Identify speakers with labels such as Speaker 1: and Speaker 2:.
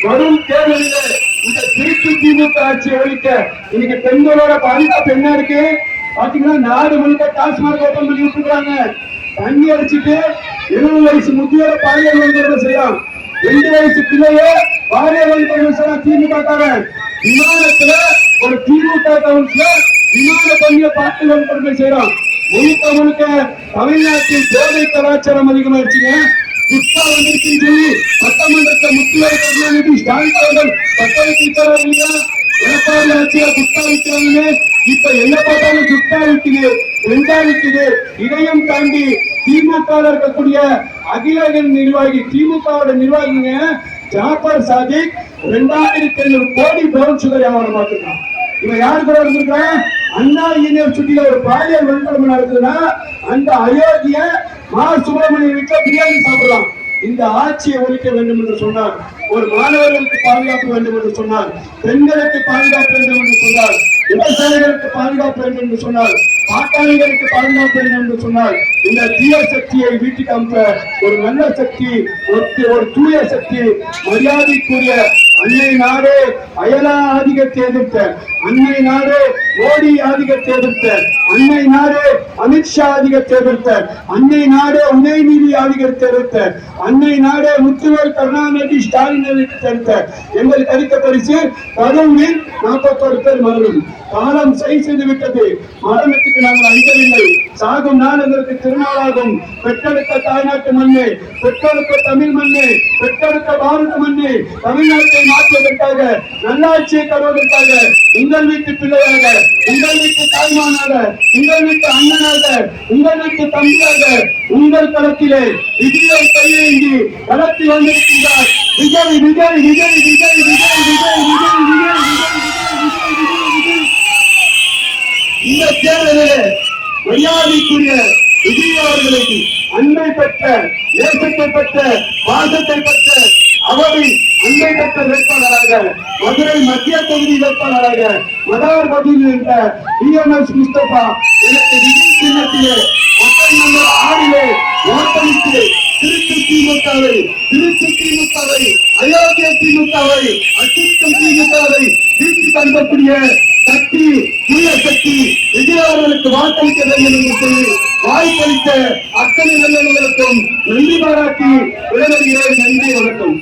Speaker 1: வரும் தேர்தலில் இந்த திருச்சி திமுக ஆட்சியை ஒழிக்க இன்னைக்கு பெண்களோட பாதுகாப்பு என்ன இருக்கு பாத்தீங்கன்னா, நாடு முழுக்க டாஸ்மாக் ஓபன் பண்ணி விட்டுருக்காங்க. தண்ணி அடிச்சுட்டு 70 வயசு முதியோட பாலியல் வன்கொடுமை செய்யலாம். 2 வயசு பிள்ளைய பாலியல் வன்கொடுமை செய்யலாம். திமுக காரன் விமானத்துல ஒரு திமுக கவுன்சிலர் விமான பணியை பாலியல் வன்கொடுமை செய்யலாம். முழுக்க முழுக்க தமிழ்நாட்டில் போதை கலாச்சாரம் அதிகமாயிருச்சுங்க. குட்கா வந்திருக்குன்னு சொல்லி சட்டமன்றத்தை முத்துவேல் கருணாநிதி ஸ்டாலின் அவர்கள் பட்ட வைக்கிறார் இல்லையா? எடப்பாடி ஆட்சியில குட்கா விற்கிறாங்க. இப்ப என்ன பார்த்தாலும் குட்கா விற்குது, வெண்டா விற்குது. இதையும் தாண்டி திமுக இருக்கக்கூடிய அகில நிர்வாகி, திமுக நிர்வாகிங்க ஜாபர் சாதிக் 2500 கோடி பிரவுன் சுகர் வியாபாரம் பார்த்துருக்கான். இவன் யாரு கூட இருந்திருக்கான்? அண்ணா யூனிவர்சிட்டியில ஒரு பாலியல் வன்கொடுமை நடக்குதுன்னா அந்த அயோத்திய மா சுப்பிரமணிய வீட்டுல பிரியாணி சாப்பிடலாம். இந்த ஆட்சியை ஒழிக்க வேண்டும் என்று சொன்னார். ஒரு மாணவர்களுக்கு பாதுகாப்பு வேண்டும் என்று சொன்னார். பெண்களுக்கு பாதுகாப்பு வேண்டும் என்று சொன்னார். விவசாயிகளுக்கு பாதுகாப்பு வேண்டும் என்று சொன்னார். பாட்டாளிகளுக்கு பாதுகாப்பு வேண்டும் என்று சொன்னார். இந்த தீய சக்தியை வீட்டுக்கு அனுப்ப ஒரு நல்ல சக்தி, ஒரு தூய சக்தி, மரியாதைக்குரிய அன்னை நாடு அயலா ஆதிக்கத்தை எதிர்த்த, அன்னை நாடு மோடி ஆதிக்கத்தை எதிர்த்த, அன்னை நாடு அமித்ஷா ஆதிக்கத்தை எதிர்த்த, அன்னை நாடு உதயநிதி ஆதிக்கத்தை எதிர்த்த, அன்னை நாடு முத்துவேல் கருணாநிதி ஸ்டாலின் எதிர்த்த எங்களுக்கு அளித்த பரிசு கரூரில் 41 பேர் மரணம். காலம் செய்து விட்டது. மரணத்துக்கு நாங்கள் அஞ்சவில்லை. சாகும் நாள் எங்களுக்கு திருநாளாகும். பெற்றெடுத்த தாய்நாட்டு மண்ணு, பெற்றெடுத்த தமிழ் மண்ணு, பெற்றெடுத்த பாரத மண்ணு, தமிழ்நாட்டை மாற்றுவதற்காக, நல்லாட்சியை தருவதற்காக, உங்கள் வீட்டு பிள்ளையாக, உங்கள் வீட்டு தாய்மானாக, உங்கள் வீட்டு அண்ணனாக, உங்கள் வீட்டு தம்பியாக உங்கள் களத்திலே விஜயை கையேந்தி களத்தில் வந்திருக்கின்றார். விஜய் விஜய் விஜய் விஜய் விஜய் விஜய் விஜய் விஜய் விஜய். இந்த தேர்தலிலே மரியாதைக்குரிய விஜய் அவர்களுக்கு அன்பை பெற்ற, நேசத்தை பெற்ற, பாசத்தை பெற்ற, அவரை அன்பை பெற்ற வேட்பாளராக, மதுரை மத்திய தொகுதி வேட்பாளராக மதார் பகுதியில் இருந்த டிஎம்எஸ் முஸ்தபா எனக்கு விஜய் சின்னத்திலே மக்கள் நம்பர் 6 வாக்களித்து திருச்சி திமுகவை, அயோத்திய திமுகவை, அச்சுத்தம் திமுகவை வீட்டு தந்தக்கூடிய சக்தி, தூய சக்தி விஜய் அவர்களுக்கு வாக்களிக்க வேண்டும் என்று சொல்லி வாய்ப்பளித்த அத்தனை நல்லவர்களுக்கும் நன்றி பாராட்டி விடைபெறுகிறேன். நன்றி, வணக்கம்.